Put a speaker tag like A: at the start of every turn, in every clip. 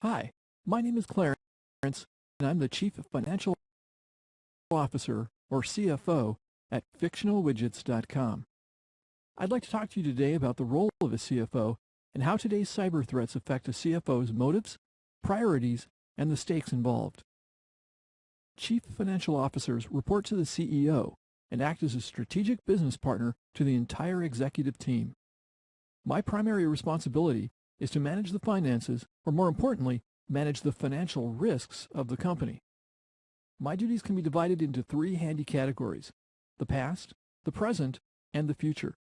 A: Hi, my name is Clarence, and I'm the Chief Financial Officer, or CFO, at fictionalwidgets.com. I'd like to talk to you today about the role of a CFO and how today's cyber threats affect a CFO's motives, priorities, and the stakes involved. Chief Financial Officers report to the CEO and act as a strategic business partner to the entire executive team. My primary responsibility is to manage the finances, or more importantly, manage the financial risks of the company. My duties can be divided into three handy categories: the past, the present, and the future.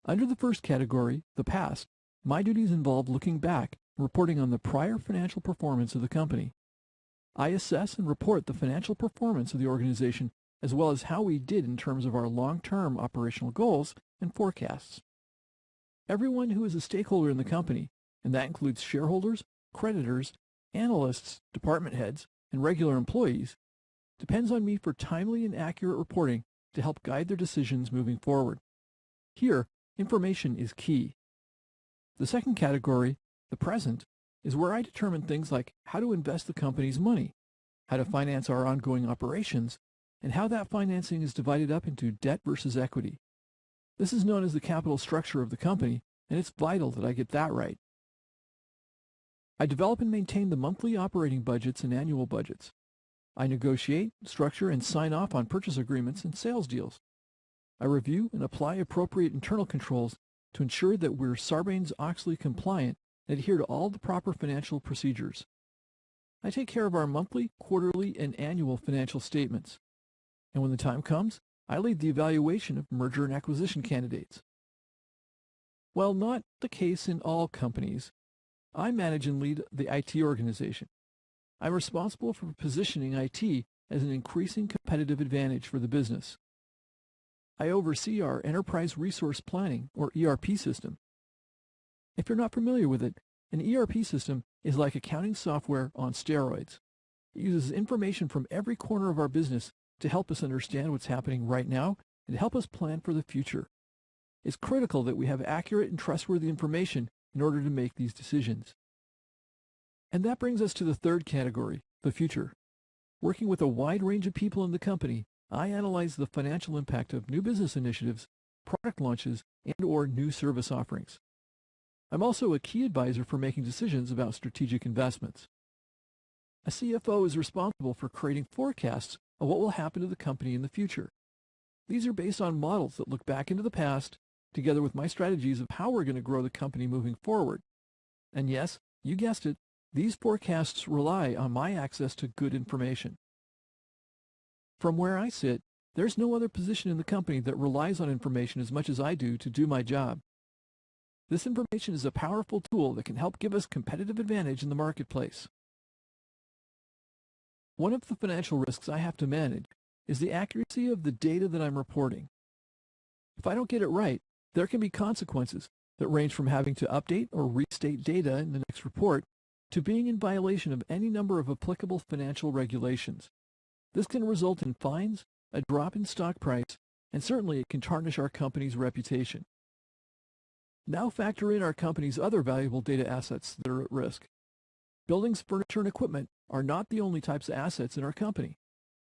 A: Under the first category, the past, my duties involve looking back and reporting on the prior financial performance of the company. I assess and report the financial performance of the organization as well as how we did in terms of our long-term operational goals and forecasts. Everyone who is a stakeholder in the company, and that includes shareholders, creditors, analysts, department heads, and regular employees, depends on me for timely and accurate reporting to help guide their decisions moving forward. Here, information is key. The second category, the present, is where I determine things like how to invest the company's money, how to finance our ongoing operations, and how that financing is divided up into debt versus equity. This is known as the capital structure of the company, and it's vital that I get that right. I develop and maintain the monthly operating budgets and annual budgets. I negotiate, structure, and sign off on purchase agreements and sales deals. I review and apply appropriate internal controls to ensure that we're Sarbanes-Oxley compliant and adhere to all the proper financial procedures. I take care of our monthly, quarterly, and annual financial statements. And when the time comes, I lead the evaluation of merger and acquisition candidates. While not the case in all companies, I manage and lead the IT organization. I'm responsible for positioning IT as an increasing competitive advantage for the business. I oversee our Enterprise Resource Planning, or ERP system. If you're not familiar with it, an ERP system is like accounting software on steroids. It uses information from every corner of our business to help us understand what's happening right now and to help us plan for the future. It's critical that we have accurate and trustworthy information in order to make these decisions. And that brings us to the third category, the future. Working with a wide range of people in the company, I analyze the financial impact of new business initiatives, product launches, and/or new service offerings. I'm also a key advisor for making decisions about strategic investments. A CFO is responsible for creating forecasts of what will happen to the company in the future. These are based on models that look back into the past, together with my strategies of how we're going to grow the company moving forward. And yes, you guessed it, these forecasts rely on my access to good information. From where I sit, there's no other position in the company that relies on information as much as I do my job. This information is a powerful tool that can help give us competitive advantage in the marketplace. One of the financial risks I have to manage is the accuracy of the data that I'm reporting. If I don't get it right, there can be consequences that range from having to update or restate data in the next report to being in violation of any number of applicable financial regulations. This can result in fines, a drop in stock price, and certainly it can tarnish our company's reputation. Now factor in our company's other valuable data assets that are at risk. Buildings, furniture, and equipment are not the only types of assets in our company.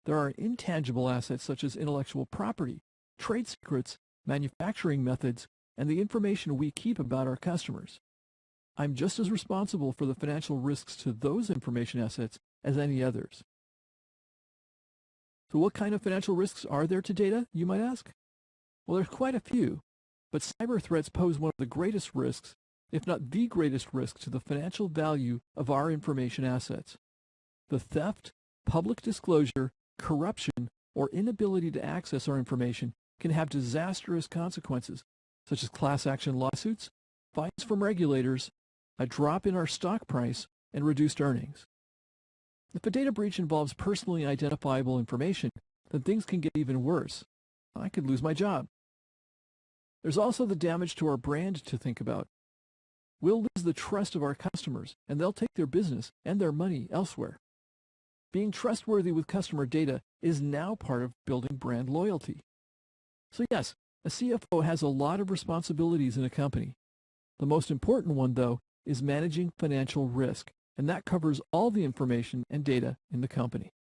A: There are intangible assets such as intellectual property, trade secrets, manufacturing methods, and the information we keep about our customers. I'm just as responsible for the financial risks to those information assets as any others. So what kind of financial risks are there to data, you might ask? Well, there's quite a few, but cyber threats pose one of the greatest risks, if not the greatest risk, to the financial value of our information assets. The theft, public disclosure, corruption, or inability to access our information can have disastrous consequences, such as class action lawsuits, fines from regulators, a drop in our stock price, and reduced earnings. If a data breach involves personally identifiable information, then things can get even worse. I could lose my job. There's also the damage to our brand to think about. We'll lose the trust of our customers, and they'll take their business and their money elsewhere. Being trustworthy with customer data is now part of building brand loyalty. So yes, a CFO has a lot of responsibilities in a company. The most important one, though, is managing financial risk, and that covers all the information and data in the company.